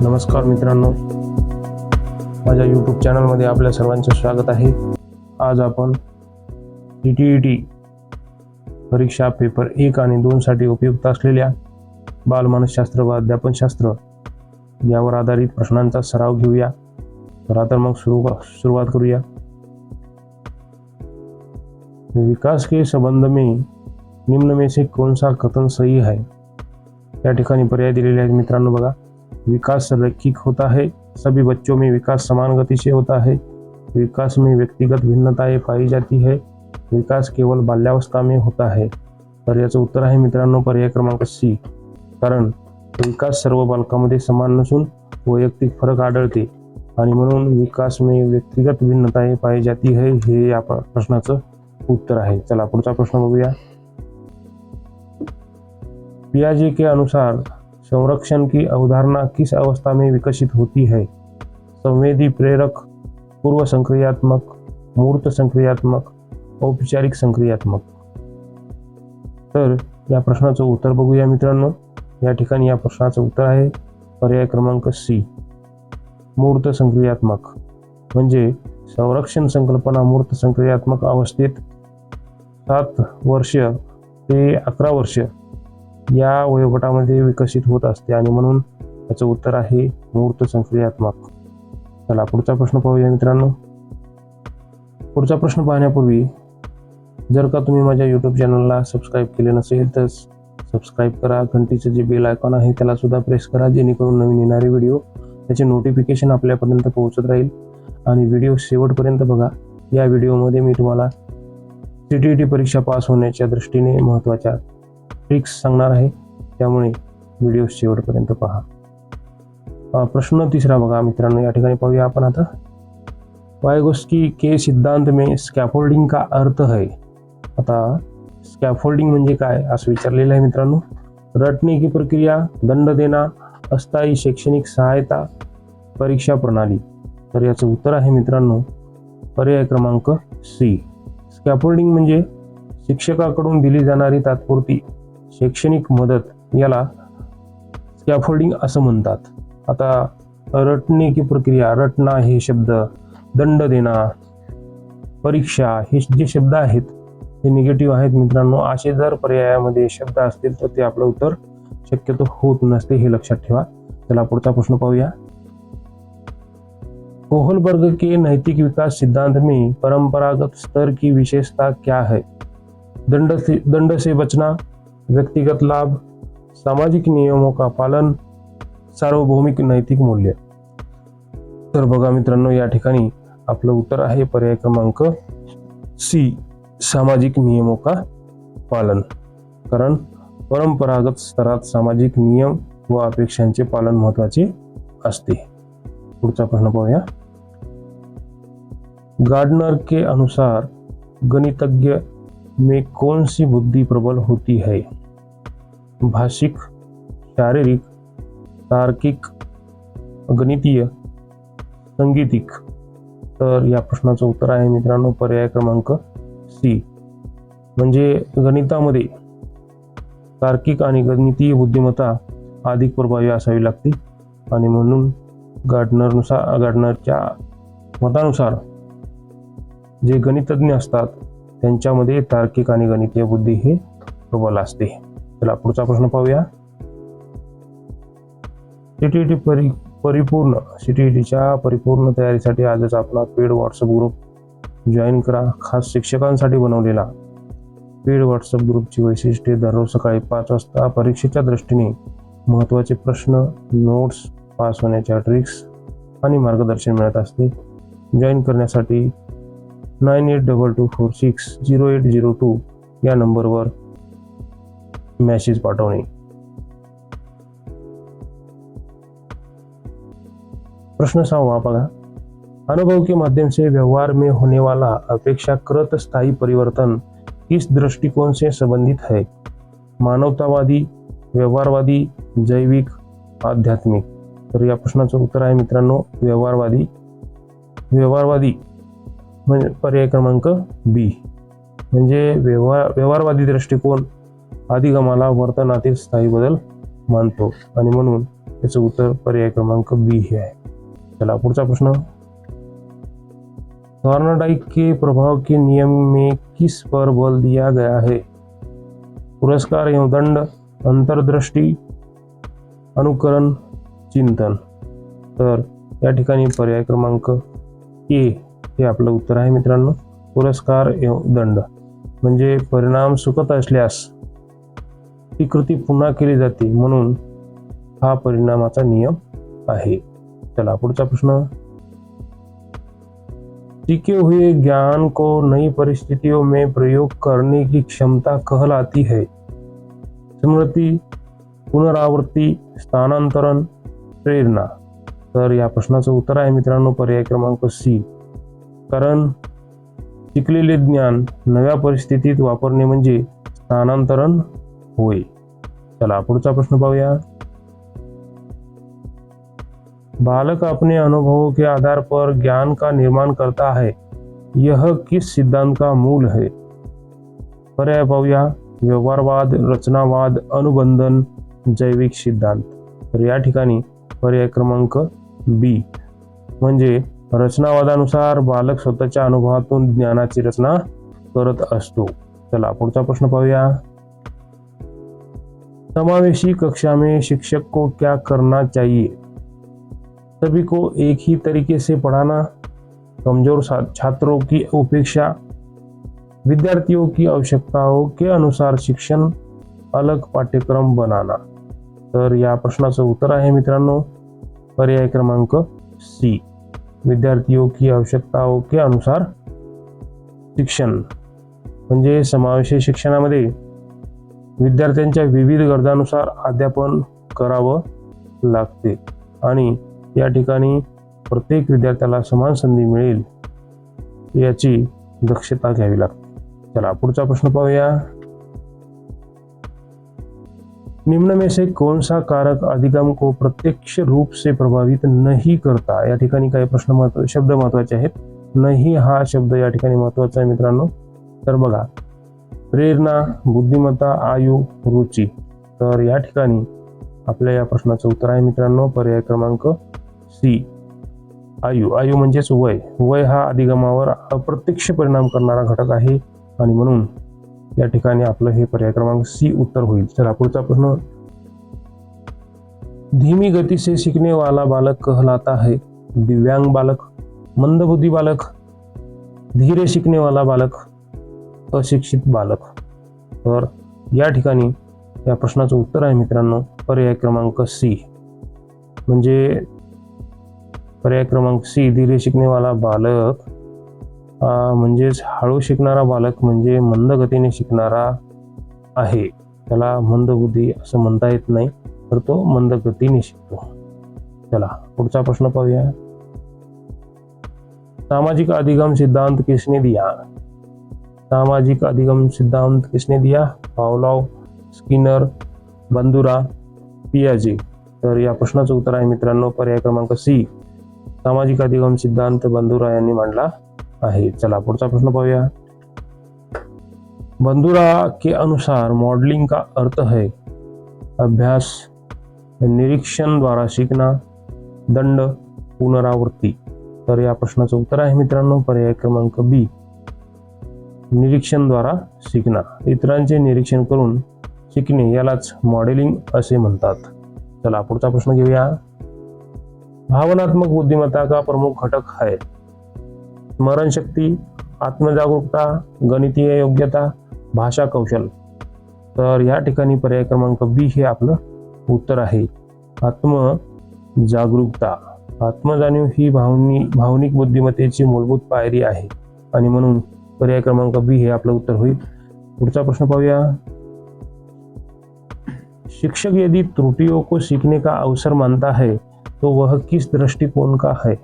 नमस्कार मित्रांनो, माझ्या यूट्यूब चॅनलमध्ये आपल्या सर्वांचे स्वागत आहे. आज आपण CTET परीक्षा पेपर 1 आणि 2 साठी उपयुक्त असलेल्या बालमानसशास्त्र व अध्यापनशास्त्र यावर आधारित प्रश्नांचा सराव घेऊया. चला तर मग सुरुवात करूया. विकास के संबंध में निम्न में से कौन सा कथन सही है? या ठिकाणी पर्याय दिलेले आहेत मित्रांनो. बघा, विकास रैखिक होता है, सभी बच्चों में विकास समान गति से होता है, विकास में व्यक्तिगत भिन्नताएं पाई जाती है, विकास केवल बाल्यावस्था में होता है. तर याचं उत्तर आहे मित्रांनो पर्याय क्रमांक C. कारण विकास सर्व बालकांमध्ये समान नसून वैयक्तिक फरक आढळते आणि म्हणून विकास में व्यक्तिगत भिन्नताएं पाई जाती है हे या प्रश्नाचं उत्तर आहे. चला पुढचा प्रश्न बघूया. पियाजे के अनुसार संरक्षण की अवधारणा किस अवस्था में विकसित होती है? संवेदी, प्रेरक, पूर्व संक्रियात्मक, मूर्त संक्रियात्मक, औपचारिक संक्रियात्मक. तर या प्रश्नाचं उत्तर बघूया मित्रांनो. या ठिकाणी या प्रश्नाचं उत्तर आहे पर्याय क्रमांक C, मूर्त संक्रियात्मक. म्हणजे संरक्षण संकल्पना मूर्त संक्रियात्मक अवस्थेत 7 वर्ष ते 11 वर्ष या वयोगटामध्ये विकसित होत असते आणि म्हणून याचं उत्तर आहे मूर्त संक्रियात्मक. चला पुढचा प्रश्न पाहूया मित्रांनो. पुढचा प्रश्न पाहण्यापूर्वी जर का तुम्ही माझ्या यूट्यूब चॅनलला सबस्क्राईब केले नसेल तर सबस्क्राईब करा. घंटीचं जे बेल आयकॉन आहे त्याला सुद्धा प्रेस करा, जेणेकरून नवीन येणारे व्हिडिओ त्याचे नोटिफिकेशन आपल्यापर्यंत पोहोचत राहील. आणि व्हिडिओ शेवटपर्यंत बघा. या व्हिडिओमध्ये मी तुम्हाला CTET परीक्षा पास होण्याच्या दृष्टीने महत्त्वाच्या ट्रिक्स सांगणार आहे, त्यामुळे व्हिडिओ शेवटपर्यंत पहा. प्रश्न तिसरा बघा मित्रांनो. या ठिकाणी पाहूया आपण आता. वाइगोत्स्की के सिद्धांत में स्कैफोल्डिंग का अर्थ है? आता स्कैफोल्डिंग म्हणजे काय असं विचारलेलं आहे मित्रांनो. रटने की प्रक्रिया, दंड देना, अस्थायी शैक्षणिक सहायता, परीक्षा प्रणाली. तर याचं उत्तर आहे मित्रांनो पर्याय क्रमांक C. स्कॅफोल्डिंग म्हणजे शिक्षकाकडून दिली जाणारी तात्पुरती शैक्षणिक मदत याला स्कॅफोल्डिंग असं म्हणतात. आता रटने की प्रक्रिया, रटना हे शब्द, दंड देना, परीक्षा हे जे शब्द आहेत ते निगेटिव्ह आहेत मित्रांनो. असे जर पर्यायामध्ये शब्द असतील तर ते आपलं उत्तर शक्यतो होत नसते, हे लक्षात ठेवा. चला पुढचा प्रश्न पाहूया. कोहलबर्ग के नैतिक विकास सिद्धांत में परंपरागत स्तर की विशेषता क्या है? दंड से बचना, व्यक्तिगत लाभ, सामाजिक नियमों का पालन, सार्वभौमिक नैतिक मूल्य. तर बघा मित्रांनो, या ठिकाणी आपलं उत्तर आहे पर्याय क्रमांक C, सामाजिक नियमों का पालन. कारण परंपरागत स्तरात सामाजिक नियम व अपेक्षांचे पालन महत्त्वाचे असते. पुढचा प्रश्न पाहूया. गार्डनर के अनुसार गणितज्ञ में कौन सी बुद्धि प्रबल होती है? भाषिक, शारीरिक, तार्किक, गणितीय, संगीतिक. तर या प्रश्नाचं उत्तर आहे मित्रांनो पर्याय क्रमांक C. म्हणजे गणितामध्ये तार्किक आणि गणितीय बुद्धिमत्ता अधिक प्रभावी असावी लागते आणि म्हणून गार्डनरच्या मतानुसार जे गणितज्ञ असतात त्यांच्यामध्ये तार्किक आणि गणितीय बुद्धी हे प्रबल असते. चला पुढचा प्रश्न पाहूया. CTETच्या परिपूर्ण तयारीसाठी आजच आपला पेड व्हॉट्सअप ग्रुप जॉईन करा. खास शिक्षकांसाठी बनवलेला पेड व्हॉट्सअप ग्रुपची वैशिष्ट्ये दररोज सकाळी 5 वाजता परीक्षेच्या दृष्टीने महत्त्वाचे प्रश्न, नोट्स, पास होण्याच्या ट्रिक्स आणि मार्गदर्शन मिळत असते. जॉईन करण्यासाठी 9822460802 या नंबरवर मेसेज पाठवणे. प्रश्न 6 बघा. अनुभव के माध्यम से व्यवहार में होने वाला अपेक्षाकृत स्थायी परिवर्तन किस दृष्टिकोण से संबंधित है? मानवतावादी, व्यवहारवादी, जैविक, आध्यात्मिक. तर या प्रश्नाचं उत्तर आहे मित्रांनो व्यवहारवादी. व्यवहारवादी म्हणजे पर्याय क्रमांक B. म्हणजे व्यवहारवादी दृष्टिकोन अधिगमाला वर्तनातील स्थायी बदल मानतो आणि म्हणून याचं उत्तर पर्याय क्रमांक बी हे आहे. चला पुढचा प्रश्न, थॉर्नडाइक के प्रभाव के नियम में किस पर बल दिया गया है? पुरस्कार एवं दंड, अंतर्दृष्टी, अनुकरण, चिंतन. तर या ठिकाणी पर्याय क्रमांक ए हे आपलं उत्तर आहे मित्रांनो. पुरस्कार एवं दंड म्हणजे परिणाम सुखद असल्यास ती कृती पुन्हा केली जाते, म्हणून हा परिणामाचा नियम आहे. चला पुढचा प्रश्न, सीखे हुए ज्ञान को नई परिस्थितियों में प्रयोग करने की क्षमता कहलाती है? स्मृती, पुनरावृत्ती, स्थानांतरण, प्रेरणा. तर या प्रश्नाचं उत्तर आहे मित्रांनो पर्याय क्रमांक सी. कारण शिकलेले ज्ञान नव्या परिस्थितीत वापरणे म्हणजे स्थानांतरण होय. चला पुढचा प्रश्न पाहूया. बालक अपने अनुभवों के आधार पर ज्ञान का निर्माण करता है, यह किस सिद्धांत का मूल है? पर्याय पाहूया. व्यवहारवाद, रचनावाद, अनुबंधन, जैविक सिद्धांत. तर या ठिकाणी पर्याय क्रमांक बी म्हणजे रचनावादानुसार बालक स्वतःच्या अनुभवातून ज्ञानाची रचना करत असतो. चला पुढचा प्रश्न पाहूया. समावेशी कक्षा में शिक्षक को क्या करना चाहिए? सभी को एक ही तरीके से पढ़ाना, कमजोर छात्रों की उपेक्षा, विद्यार्थियों की आवश्यकताओं के अनुसार शिक्षण, अलग पाठ्यक्रम बनाना. तर या प्रश्नाचं उत्तर आहे मित्रांनो पर्याय क्रमांक सी. विद्यार्थियों की आवश्यकताओं के अनुसार शिक्षण म्हणजे समावेशी शिक्षणामध्ये विद्यार्थ्यांच्या विविध गरजांनुसार अध्यापन करावं लागते आणि या ठिकाणी प्रत्येक विद्यार्थ्याला समान संधी मिळेल याची दक्षता घ्यावी लागते. चला पुढचा प्रश्न पाहूया. निम्न में से कौन सा कारक अधिगम को प्रत्यक्ष रूप से प्रभावित नहीं करता? या ठिकाणी काही शब्द महत्वाचे आहेत. नाही हा शब्द या ठिकाणी महत्वाचा आहे मित्रांनो. तर बघा, प्रेरणा, बुद्धिमत्ता, आयु, रुची. तर या ठिकाणी आपल्या या प्रश्नाचं उत्तर आहे मित्रांनो पर्याय क्रमांक सी. आयु. आयु म्हणजेच वय. वय हा अधिगमावर अप्रत्यक्ष परिणाम करणारा घटक आहे आणि म्हणून या ठिकाणी आपलं हे पर्याय क्रमांक सी उत्तर होईल. चला पुढचा प्रश्न, धीमी गति से सीखने वाला बालक कहलाता है दिव्यांग बालक, मंदबुद्धि बालक, धीरे सीखने वाला बालक, अशिक्षित बालक. तर या ठिकाणी या प्रश्नाचं उत्तर आहे मित्रांनो पर्याय क्रमांक सी म्हणजे पर्याय क्रमांक सी. धीरे शिकणे वाला बालक म्हणजेच हळू शिकणारा बालक म्हणजे मंद गतीने शिकणारा आहे. त्याला मंदबुद्धी असं म्हणता येत नाही, तर तो मंद गतीने शिकतो. चला पुढचा प्रश्न पाहूया. सामाजिक अधिगम सिद्धांत किसने दिया? सामाजिक अधिगम सिद्धांत किसने दिया? Pavlov, Skinner, बंदुरा, पियाजे. तर या प्रश्नाचं उत्तर आहे मित्रांनो पर्याय क्रमांक सी. सामाजिक अधिगम सिद्धांत बंदुरा यांनी मांडला आहे. चला पुढचा प्रश्न पाहूया. बंदुरा के अनुसार मॉडलिंग का अर्थ है अभ्यास, निरीक्षण द्वारा सीखना, दंड, पुनरावृत्ती. तर या प्रश्नाचं उत्तर आहे मित्रांनो पर्याय क्रमांक बी. निरीक्षण द्वारा शिकना. इतरांचे निरीक्षण करून शिकणे यालाच मॉडेलिंग असे म्हणतात. चला पुढचा प्रश्न घेऊया. भावनात्मक बुद्धिमत्ता का प्रमुख घटक है स्मरण शक्ति, आत्मजागरूकता, गणितीय योग्यता, भाषा कौशल. तर या ठिकाणी पर्याय क्रमांक बी हे आपलं उत्तर आहे. आत्मजागरूकता. आत्मजाणीव ही भावनिक बुद्धिमत्तेची मूलभूत पायरी आहे आणि म्हणून पर्याय क्रमांक बी हे आपलं उत्तर होईल. पुढचा प्रश्न पाहूया. शिक्षक यदि त्रुटियों को सीखने का अवसर मानता है तो वह किस दृष्टिकोण का है?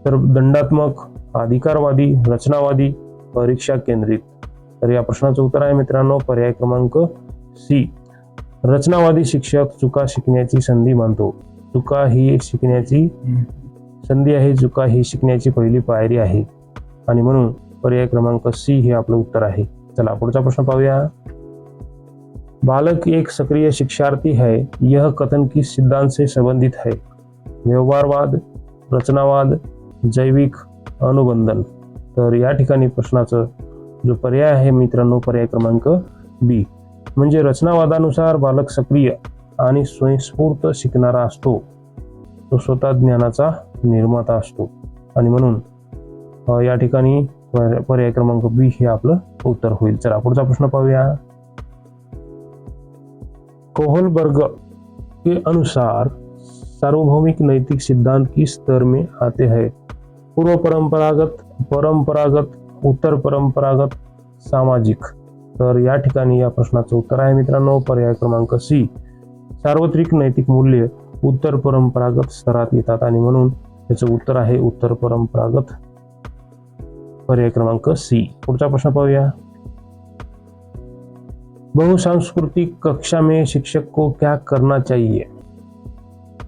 तर दंडात्मक, अधिकारवादी, रचनावादी, परीक्षा केंद्रित. तर या प्रश्नाचं उत्तर आहे मित्रांनो पर्याय क्रमांक सी. रचनावादी शिक्षक चुका शिकण्याची संधी मानतो. चुका ही शिकण्याची संधी आहे. चुका ही शिकण्याची पहिली पायरी आहे आणि म्हणून पर्याय क्रमांक सी हे आपलं उत्तर आहे. चला पुढचा प्रश्न पाहूया. बालक एक सक्रिय शिक्षार्थी है, यह कथन किस सिद्धांत से संबंधित है? व्यवहारवाद, रचनावाद, जैविक, अनुबंधन. तर या ठिकाणी प्रश्नाचं जो पर्याय आहे मित्रांनो, पर्याय क्रमांक बी. म्हणजे रचनावादानुसार बालक सक्रिय आणि स्वयंस्फूर्त शिकणारा असतो, तो स्वतः ज्ञानाचा निर्माता असतो आणि म्हणून या ठिकाणी पर्याय क्रमांक बी हे आपलं उत्तर होईल. चला पुढचा प्रश्न पाहूया. कोहलबर्ग के अनुसार सार्वभौमिक नैतिक सिद्धांत किस स्तर में आते हैं? पूर्व परंपरागत, परंपरागत, उत्तर परंपरागत, सामाजिक. तर या ठिकाणी या प्रश्नाचं उत्तर आहे मित्रांनो पर्याय क्रमांक सी. सार्वत्रिक नैतिक मूल्य उत्तर परंपरागत स्तरात येतात आणि म्हणून त्याचं उत्तर आहे उत्तर परंपरागत, पर्याय क्रमांक सी. पुढचा प्रश्न पाहूया. बहुसांस्कृतिक कक्षा में शिक्षक को क्या करना चाहिए?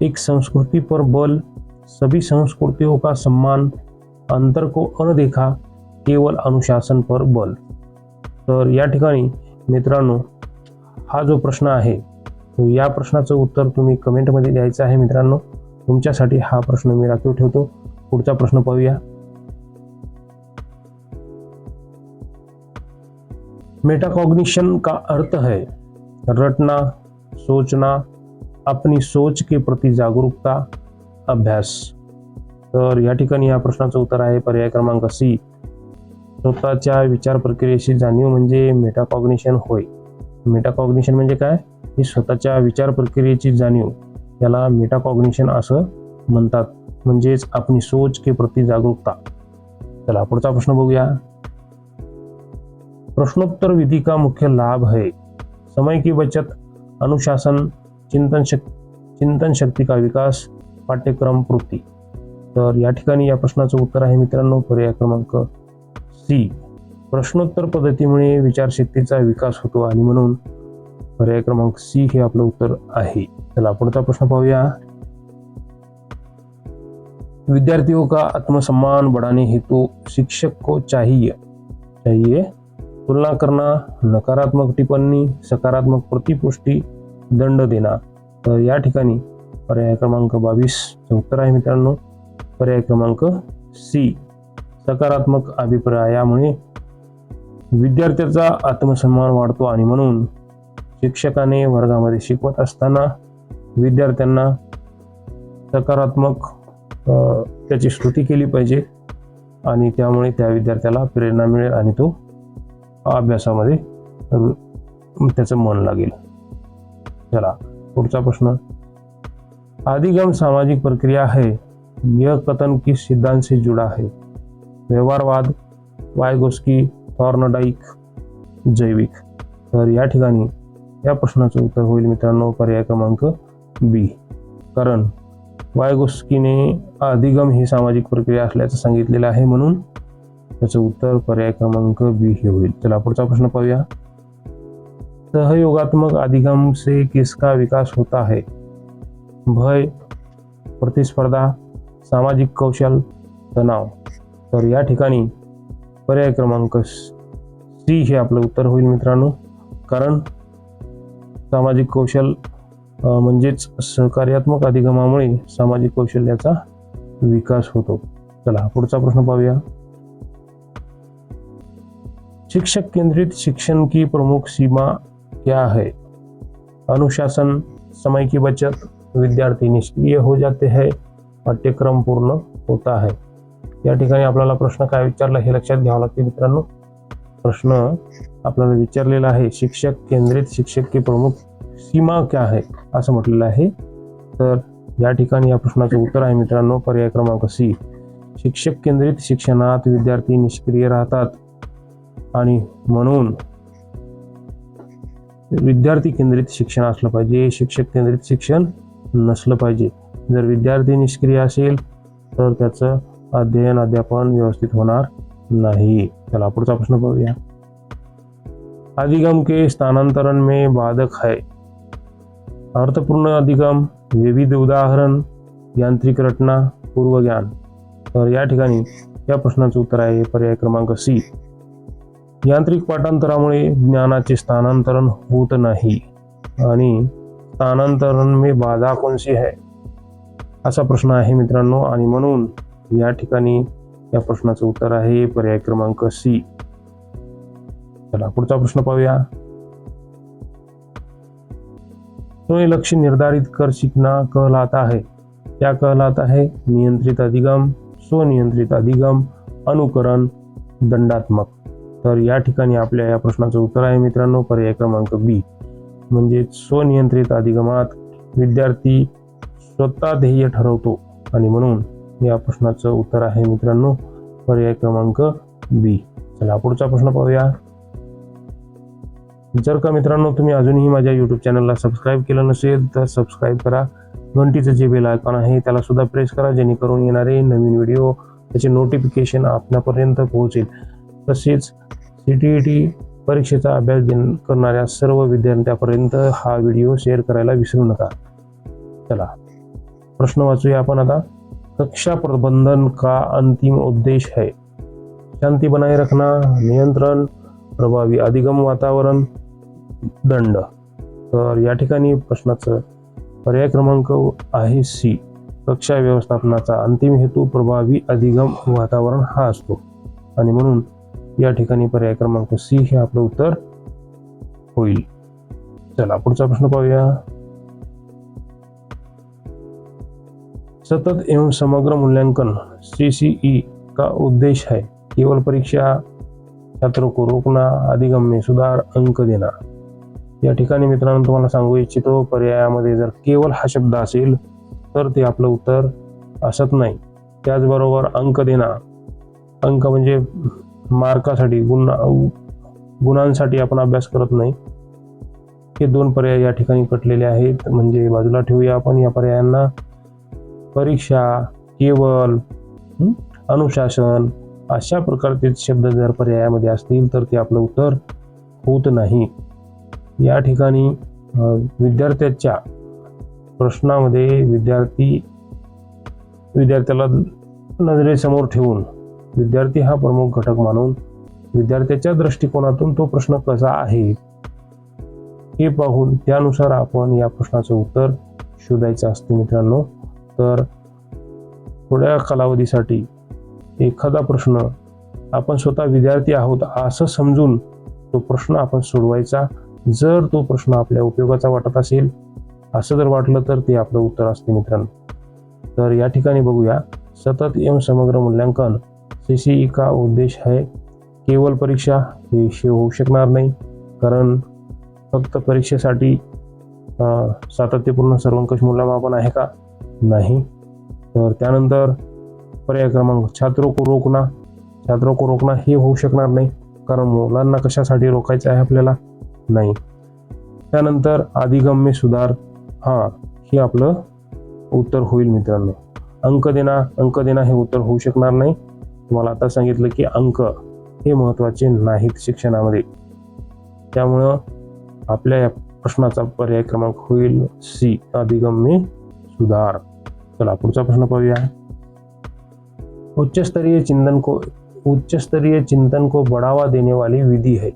एक संस्कृति पर बल, सभी संस्कृतियों का सम्मान, अंतर को अनदेखा, केवल अनुशासन पर बल. तर या ठिकाणी मित्रांनो हा जो प्रश्न आहे तो या प्रश्नाचं उत्तर तुम्ही कमेंटमध्ये द्यायचं आहे मित्रांनो. तुमच्यासाठी हा प्रश्न मी राखीव ठेवतो. पुढचा प्रश्न पाहूया. मेटाकॉग्निशन का अर्थ है रटना, सोचना, अपनी सोच के प्रति जागरूकता, अभ्यास. तर या ठिकाणी या प्रश्नाचं उत्तर आहे पर्याय क्रमांक सी. स्वतःच्या विचार प्रक्रियेची जाणीव म्हणजे मेटाकॉग्निशन होय. मेटाकॉग्निशन म्हणजे काय? ही स्वतःच्या विचार प्रक्रियेची जाणीव, याला मेटाकॉग्निशन असं म्हणतात. म्हणजेच अपनी सोच के प्रति जागरूकता. चला पुढचा प्रश्न बघूया. प्रश्नोत्तर विधि का मुख्य लाभ है समय की बचत, अनुशासन, चिंतन शक्ति का विकास, पाठ्यक्रम पूर्ती. तर या ठिकाणी या प्रश्नाचं उत्तर आहे मित्रांनो पर्याय क्रमांक सी. प्रश्नोत्तर पद्धतीमुळे विचारशक्तीचा विकास होतो आणि म्हणून पर्याय क्रमांक सी हे आपलं उत्तर आहे. चला पुढचा प्रश्न पाहूया. विद्यार्थियों का आत्मसम्मान बढ़ाने हेतु शिक्षक को चाहिए तुलना करना, नकारात्मक टिप्पणी, सकारात्मक प्रतिपुष्टी, दंड देना. तर या ठिकाणी पर्याय क्रमांक 22 उत्तर आहे मित्रांनो पर्याय क्रमांक सी. सकारात्मक अभिप्रायामुळे विद्यार्थ्याचा आत्मसन्मान वाढतो आणि म्हणून शिक्षकाने वर्गामध्ये शिकवत असताना विद्यार्थ्यांना सकारात्मक त्याची स्तुती केली पाहिजे आणि त्यामुळे त्या विद्यार्थ्याला प्रेरणा मिळेल आणि तो अभ्यासामध्ये त्याचं मन लागेल. चला पुढचा प्रश्न. आदिगम सामाजिक प्रक्रिया है, यह कथन किस सिद्धांत से जुड़ा है? व्यवहारवाद, वायगोस्की, थॉर्नडाईक, जैविक. तर या ठिकाणी या प्रश्नाचं उत्तर होईल मित्रांनो पर्याय क्रमांक बी. कारण वायगोस्कीने अधिगम ही सामाजिक प्रक्रिया असल्याचं सांगितलेलं आहे म्हणून त्याचं उत्तर पर्याय क्रमांक बी हे होईल. चला पुढचा प्रश्न पाहूया. सहयोगात्मक अधिगम से किसका विकास होता है? भय, प्रतिस्पर्धा, सामाजिक कौशल, तणाव. तर या ठिकाणी पर्याय क्रमांक सी हे आपलं उत्तर होईल मित्रांनो. कारण सामाजिक कौशल म्हणजेच सहकार्यात्मक अधिगमामुळे सामाजिक कौशल्याचा विकास होतो. चला पुढचा प्रश्न पाहूया. शिक्षक केंद्रित शिक्षण की प्रमुख सीमा क्या है? अनुशासन, समय की बचत, विद्यार्थी निष्क्रिय हो जाते हैं, पाठ्यक्रम पूर्ण होता है. या ठिकाणी आपल्याला प्रश्न काय विचारला हे लक्षात घ्यावं लागते मित्रांनो. प्रश्न आपल्याला विचारलेला आहे शिक्षक केंद्रित शिक्षक की प्रमुख सीमा क्या है असं म्हटलेलं आहे. तर या ठिकाणी या प्रश्नाचं उत्तर आहे मित्रांनो पर्याय क्रमांक सी. शिक्षक केंद्रित शिक्षणात विद्यार्थी निष्क्रिय राहतात आणि म्हणून विद्यार्थी केंद्रित शिक्षण असलं पाहिजे, शिक्षक केंद्रित शिक्षण नसलं पाहिजे. जर विद्यार्थी निष्क्रिय असेल तर त्याचं अध्ययन अध्यापन व्यवस्थित होणार नहीं. चला पुढचा प्रश्न पाहूया. अधिगम के स्थानांतरण में बाधक है? अर्थपूर्ण अधिगम, विविध उदाहरण, यांत्रिक रचना, पूर्व ज्ञान. तर या ठिकाणी या प्रश्नाचं उत्तर आहे पर्याय क्रमांक सी. यांत्रिक पाठांतरामुळे ज्ञानाचे स्थानांतरण होत नाही आणि स्थानांतरण में बाधा कोणसी है, असा प्रश्न आहे मित्रांनो. आणि म्हणून या ठिकाणी या प्रश्नाचं उत्तर आहे पर्याय क्रमांक सी. चला पुढचा प्रश्न पाहूया. स्वयं लक्ष्य निर्धारित कर सीखना कहलाता है. क्या कहलाता है? नियंत्रित अधिगम, स्वनियंत्रित अधिगम, अनुकरण, दंडात्मक. तर या ठिकाणी आपल्या या प्रश्नाचं उत्तर आहे मित्रांनो पर्याय क्रमांक बी. म्हणजे स्वनियंत्रित अधिगमात विद्यार्थी स्वतः ध्येय ठरवतो आणि म्हणून या प्रश्नाचं उत्तर आहे मित्रांनो पर्याय क्रमांक बी. चला पुढचा प्रश्न पाहूया. जर का मित्रांनो तुम्ही अजूनही माझ्या YouTube चॅनलला सबस्क्राईब केलं नसेल तर सबस्क्राईब करा. घंटीचं जे बेल आयकॉन आहे त्याला सुद्धा प्रेस करा, जेणेकरून येणारे नवीन व्हिडिओ त्याचे नोटिफिकेशन आपल्यापर्यंत पोहोचेल. तसेच CTET परीक्षेचा अभ्यास करणाऱ्या सर्व विद्यार्थ्यांपर्यंत हा व्हिडिओ शेअर करायला विसरू नका. चला प्रश्न वाचूया आपण आता. कक्षा प्रबंधन का अंतिम उद्देश है? शांति बनाए रखना, नियंत्रण, प्रभावी अधिगम वातावरण, दंड. तर या ठिकाणी प्रश्नाचं पर्याय क्रमांक आहे सी. कक्षा व्यवस्थापनाचा अंतिम हेतू प्रभावी अधिगम वातावरण हा असतो आणि म्हणून या ठिकाणी पर्याय क्रमांक सी हे आपलं उत्तर होईल. चला पुढचा प्रश्न पाहूया. सतत एवं समग्र मूल्यांकन CCE का उद्देश्य है केवल परीक्षा, छात्रों को रोकना, अधिगम में सुधार, अंक देना. या ठिकाणी मित्रांनो तुम्हाला सांगू इच्छितो पर्यायामध्ये जर केवल हा शब्द असेल तर ते आपलं उत्तर असत नाही. त्याचबरोबर अंक देना, अंक म्हणजे मार्कासाठी गुणांसाठी आपण अभ्यास करत नाही. हे दोन पर्याय या ठिकाणी कटलेले आहेत, म्हणजे बाजूला ठेवूया आपण या पर्यायांना. परीक्षा, केवल, अनुशासन अशा प्रकारचे शब्द जर पर्यायामध्ये असतील तर ते आपलं उत्तर होत नाही. या ठिकाणी विद्यार्थ्याच्या प्रश्नामध्ये विद्यार्थ्याला नजरेसमोर ठेवून विद्यार्थी हा प्रमुख घटक मानून विद्यार्थ्याच्या दृष्टिकोनातून तो प्रश्न कसा आहे हे पाहून त्यानुसार आपण या प्रश्नाचं उत्तर शोधायचं असते मित्रांनो. तर थोड्या कालावधीसाठी एखादा प्रश्न आपण स्वतः विद्यार्थी आहोत असं समजून तो प्रश्न आपण सोडवायचा. जर तो प्रश्न आपल्या उपयोगाचा वाटत असेल असं जर वाटलं तर ते आपलं उत्तर असते मित्रांनो. तर या ठिकाणी बघूया. सतत एवं समग्र मूल्यांकन CCE का उद्देश है केवल परीक्षा, हे होऊ शकणार नाही, कारण फक्त परीक्षेसाठी सातत्यपूर्ण सर्वंकष मूल्यमापन आहे का? नाही. तर त्यानंतर पर्याय क्रमांक छात्रों को रोकना हे होऊ शकणार नाही, कारण मुलांना कशासाठी रोखायचं आहे आपल्याला? नाही. त्यानंतर अधिगम में सुधार, हे आपलं उत्तर होईल मित्रांनो. अंक देना हे उत्तर होऊ शकणार नाही. तुम्हाला आता सांगितलं की अंक हे महत्त्वाचे नाहीत शिक्षणामध्ये, त्यामुळं आपल्या या प्रश्नाचा पर्याय क्रमांक होईल सी, अधिगम में सुधार. चला पुढचा प्रश्न पाहूया. उच्च स्तरीय चिंतन को बढ़ावा देने वाली विधि है.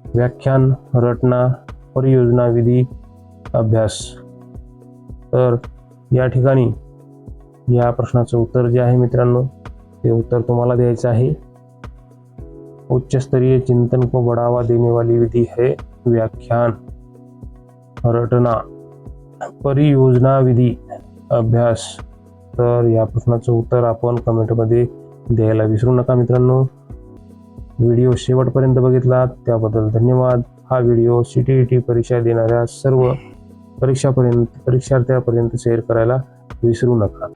व्याख्यान, रटना, परियोजना विधि, अभ्यास. तर या ठिकाणी या प्रश्नाचं उत्तर जे आहे मित्रांनो ते उत्तर तुम्हाला द्यायचं आहे. उच्च स्तरीय चिंतन को बढ़ावा देने वाली विधि है व्याख्यान, रटना, परियोजना विधि, अभ्यास. तर या प्रश्नाचं उत्तर आपण कमेंटमध्ये द्यायला विसरू नका मित्रांनो. व्हिडिओ शेवटपर्यंत बघितला त्याबद्दल धन्यवाद. हा व्हिडिओ CTET परीक्षा देणाऱ्या सर्व परीक्षार्थ्यापर्यंत शेअर करायला विसरू नका.